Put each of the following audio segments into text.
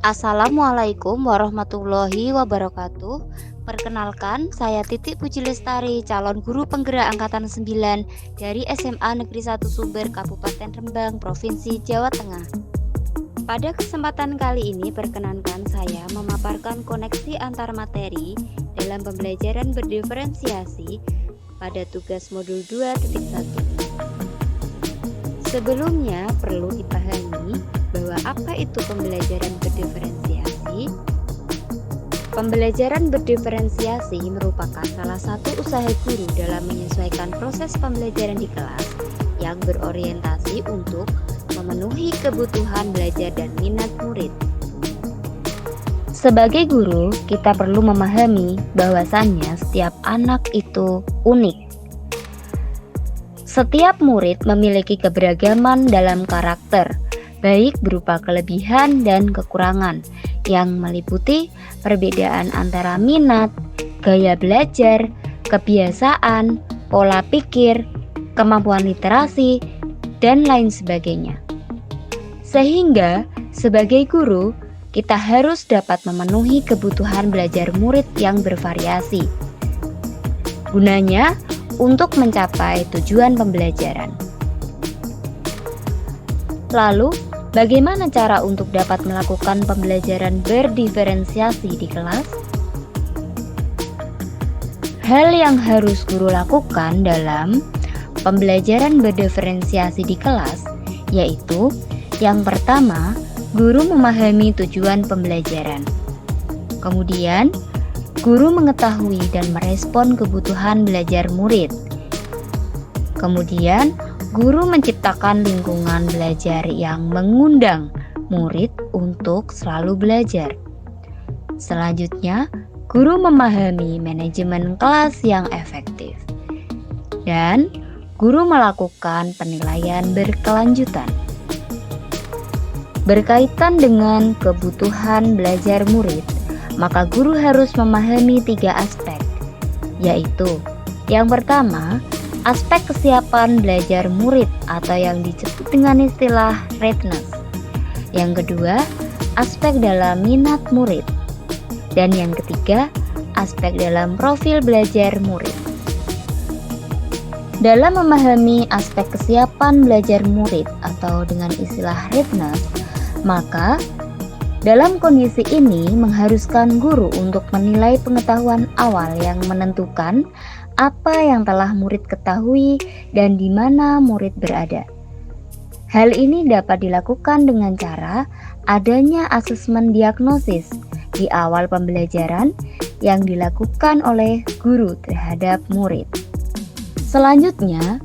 Assalamualaikum warahmatullahi wabarakatuh. Perkenalkan, saya Titik Puji Lestari, calon guru penggerak angkatan 9 dari SMA Negeri 1 Sumber, Kabupaten Rembang, Provinsi Jawa Tengah. Pada kesempatan kali ini, perkenankan saya memaparkan koneksi antar materi dalam pembelajaran berdiferensiasi pada tugas modul 2.1. Sebelumnya, perlu dipahami bahwa apa itu pembelajaran berdiferensiasi? Pembelajaran berdiferensiasi merupakan salah satu usaha guru dalam menyesuaikan proses pembelajaran di kelas yang berorientasi untuk memenuhi kebutuhan belajar dan minat murid. Sebagai guru, kita perlu memahami bahwasannya setiap anak itu unik. Setiap murid memiliki keberagaman dalam karakter, baik berupa kelebihan dan kekurangan, yang meliputi perbedaan antara minat, gaya belajar, kebiasaan, pola pikir, kemampuan literasi, dan lain sebagainya. Sehingga, sebagai guru, kita harus dapat memenuhi kebutuhan belajar murid yang bervariasi. Gunanya untuk mencapai tujuan pembelajaran. Lalu, bagaimana cara untuk dapat melakukan pembelajaran berdiferensiasi di kelas? Hal yang harus guru lakukan dalam pembelajaran berdiferensiasi di kelas yaitu yang pertama, guru memahami tujuan pembelajaran. Kemudian, guru mengetahui dan merespon kebutuhan belajar murid. Kemudian, guru menciptakan lingkungan belajar yang mengundang murid untuk selalu belajar. Selanjutnya, guru memahami manajemen kelas yang efektif. Dan, guru melakukan penilaian berkelanjutan. Berkaitan dengan kebutuhan belajar murid, maka guru harus memahami 3 aspek, yaitu yang pertama, aspek kesiapan belajar murid atau yang disebut dengan istilah readiness. Yang kedua, aspek dalam minat murid. Dan yang ketiga, aspek dalam profil belajar murid. Dalam memahami aspek kesiapan belajar murid atau dengan istilah readiness, maka dalam kondisi ini mengharuskan guru untuk menilai pengetahuan awal yang menentukan apa yang telah murid ketahui dan di mana murid berada. Hal ini dapat dilakukan dengan cara adanya asesmen diagnosis di awal pembelajaran yang dilakukan oleh guru terhadap murid. Selanjutnya,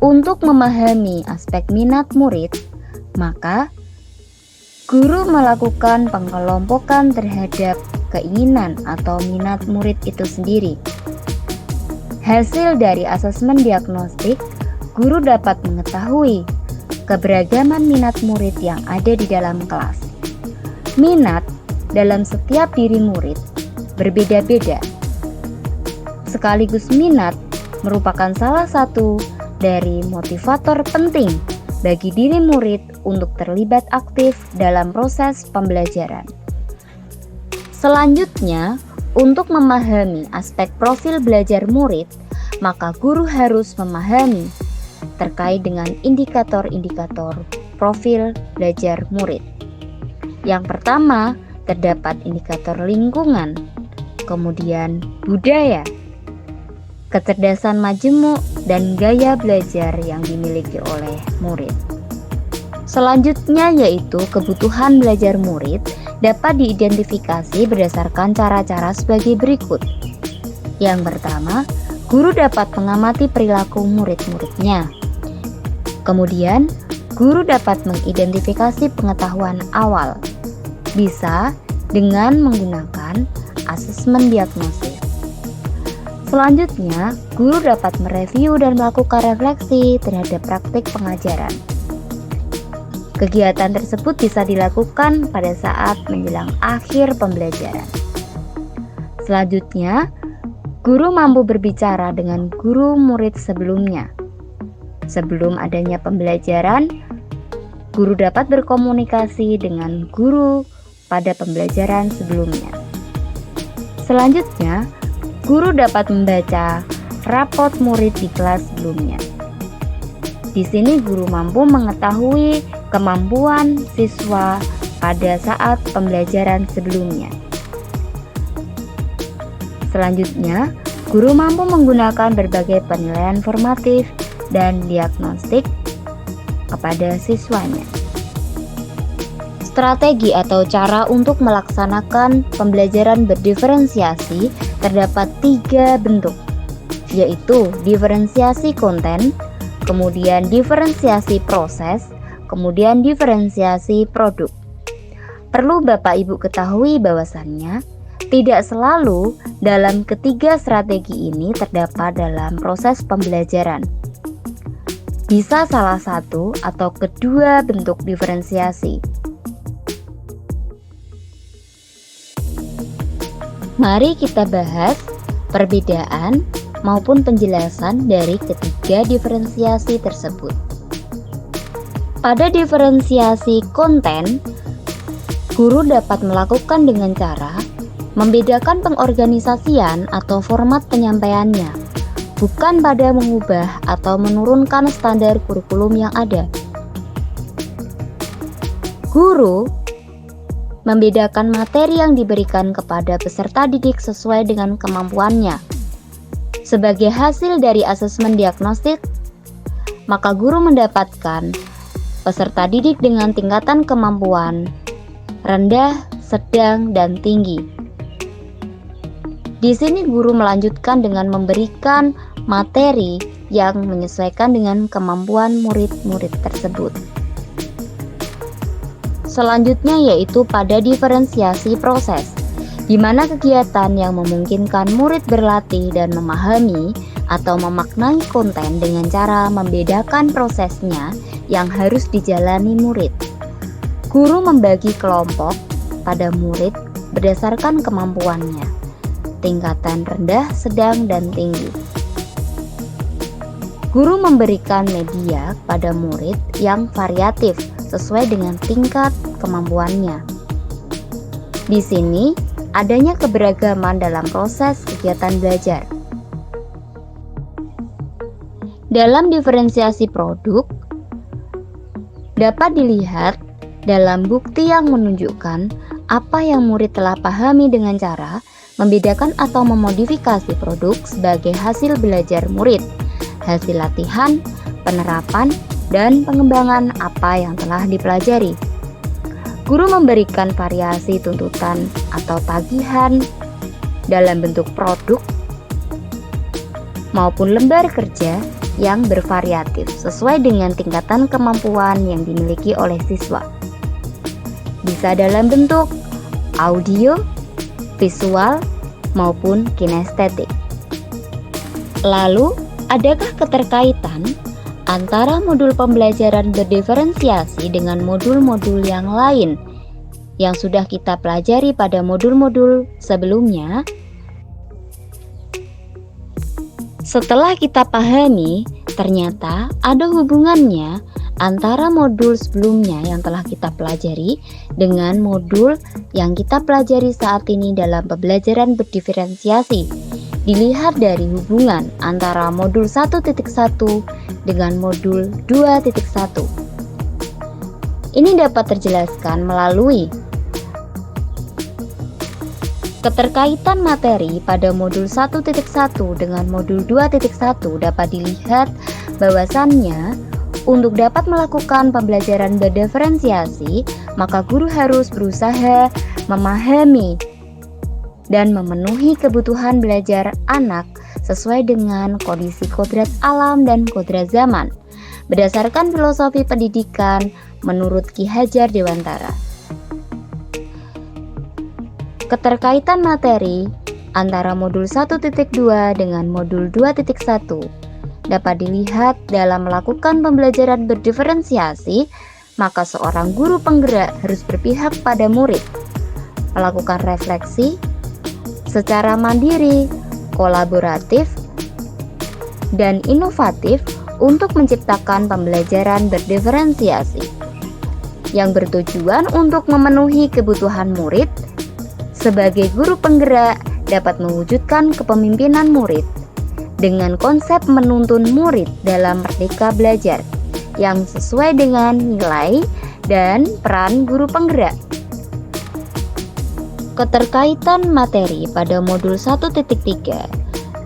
untuk memahami aspek minat murid, maka guru melakukan pengelompokan terhadap keinginan atau minat murid itu sendiri. Hasil dari asesmen diagnostik, guru dapat mengetahui keberagaman minat murid yang ada di dalam kelas. Minat dalam setiap diri murid berbeda-beda. Sekaligus minat merupakan salah satu dari motivator penting bagi diri murid untuk terlibat aktif dalam proses pembelajaran. Selanjutnya, untuk memahami aspek profil belajar murid, maka guru harus memahami terkait dengan indikator-indikator profil belajar murid. Yang pertama, terdapat indikator lingkungan, kemudian budaya, kecerdasan majemuk, dan gaya belajar yang dimiliki oleh murid. Selanjutnya yaitu kebutuhan belajar murid dapat diidentifikasi berdasarkan cara-cara sebagai berikut. Yang pertama, guru dapat mengamati perilaku murid-muridnya. Kemudian, guru dapat mengidentifikasi pengetahuan awal, bisa dengan menggunakan asesmen diagnosis. Selanjutnya, guru dapat mereview dan melakukan refleksi terhadap praktik pengajaran. Kegiatan tersebut bisa dilakukan pada saat menjelang akhir pembelajaran. Selanjutnya, guru mampu berbicara dengan guru murid sebelumnya. Sebelum adanya pembelajaran, guru dapat berkomunikasi dengan guru pada pembelajaran sebelumnya. Selanjutnya, guru dapat membaca rapot murid di kelas sebelumnya. Di sini guru mampu mengetahui kemampuan siswa pada saat pembelajaran sebelumnya. Selanjutnya, guru mampu menggunakan berbagai penilaian formatif dan diagnostik kepada siswanya. Strategi atau cara untuk melaksanakan pembelajaran berdiferensiasi terdapat 3 bentuk, yaitu diferensiasi konten, kemudian diferensiasi proses, kemudian diferensiasi produk. Perlu Bapak Ibu ketahui bahwasannya tidak selalu dalam ketiga strategi ini terdapat dalam proses pembelajaran. Bisa salah satu atau kedua bentuk diferensiasi. Mari kita bahas perbedaan maupun penjelasan dari ketiga diferensiasi tersebut. Pada diferensiasi konten, guru dapat melakukan dengan cara membedakan pengorganisasian atau format penyampaiannya, bukan pada mengubah atau menurunkan standar kurikulum yang ada. Guru membedakan materi yang diberikan kepada peserta didik sesuai dengan kemampuannya. Sebagai hasil dari asesmen diagnostik, maka guru mendapatkan peserta didik dengan tingkatan kemampuan rendah, sedang, dan tinggi. Di sini guru melanjutkan dengan memberikan materi yang menyesuaikan dengan kemampuan murid-murid tersebut. Selanjutnya yaitu pada diferensiasi proses, di mana kegiatan yang memungkinkan murid berlatih dan memahami atau memaknai konten dengan cara membedakan prosesnya yang harus dijalani murid. Guru membagi kelompok pada murid berdasarkan kemampuannya, tingkatan rendah, sedang, dan tinggi. Guru memberikan media pada murid yang variatif sesuai dengan tingkat kemampuannya. Di sini adanya keberagaman dalam proses kegiatan belajar. Dalam diferensiasi produk, dapat dilihat dalam bukti yang menunjukkan apa yang murid telah pahami dengan cara membedakan atau memodifikasi produk sebagai hasil belajar murid, hasil latihan, penerapan, dan pengembangan apa yang telah dipelajari. Guru memberikan variasi tuntutan atau tagihan dalam bentuk produk maupun lembar kerja yang bervariatif sesuai dengan tingkatan kemampuan yang dimiliki oleh siswa. Bisa dalam bentuk audio, visual, maupun kinestetik. Lalu, adakah keterkaitan antara modul pembelajaran berdiferensiasi dengan modul-modul yang lain yang sudah kita pelajari pada modul-modul sebelumnya? Setelah kita pahami, ternyata ada hubungannya antara modul sebelumnya yang telah kita pelajari dengan modul yang kita pelajari saat ini dalam pembelajaran berdiferensiasi. Dilihat dari hubungan antara modul 1.1 dengan modul 2.1. Ini dapat terjelaskan melalui keterkaitan materi pada modul 1.1 dengan modul 2.1 dapat dilihat bahwasannya untuk dapat melakukan pembelajaran berdiferensiasi, maka guru harus berusaha memahami dan memenuhi kebutuhan belajar anak sesuai dengan kondisi kodrat alam dan kodrat zaman, berdasarkan filosofi pendidikan menurut Ki Hajar Dewantara. Keterkaitan materi antara modul 1.2 dengan modul 2.1 dapat dilihat dalam melakukan pembelajaran berdiferensiasi, maka seorang guru penggerak harus berpihak pada murid, melakukan refleksi secara mandiri, kolaboratif, dan inovatif untuk menciptakan pembelajaran berdiferensiasi. yang bertujuan untuk memenuhi kebutuhan murid. Sebagai guru penggerak dapat mewujudkan kepemimpinan murid dengan konsep menuntun murid dalam merdeka belajar yang sesuai dengan nilai dan peran guru penggerak. Keterkaitan materi pada modul 1.3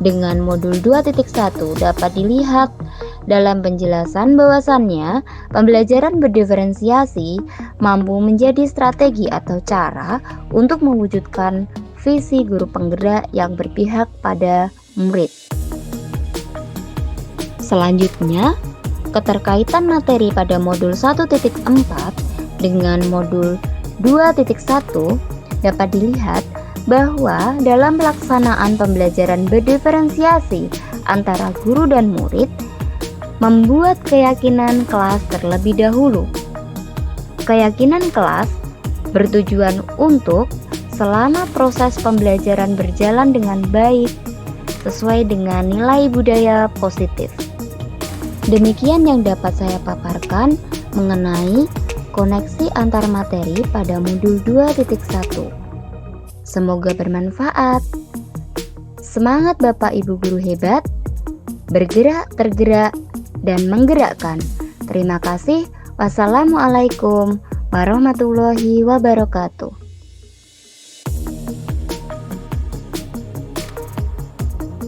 dengan modul 2.1 dapat dilihat dalam penjelasan bahwasannya pembelajaran berdiferensiasi mampu menjadi strategi atau cara untuk mewujudkan visi guru penggerak yang berpihak pada murid. Selanjutnya, keterkaitan materi pada modul 1.4 dengan modul 2.1 dapat dilihat bahwa dalam pelaksanaan pembelajaran berdiferensiasi antara guru dan murid membuat keyakinan kelas terlebih dahulu. Keyakinan kelas bertujuan untuk selama proses pembelajaran berjalan dengan baik sesuai dengan nilai budaya positif. Demikian yang dapat saya paparkan mengenai koneksi antar materi pada modul 2.1. Semoga bermanfaat. Semangat Bapak Ibu guru hebat, bergerak, tergerak, dan menggerakkan. Terima kasih. Wassalamualaikum warahmatullahi wabarakatuh.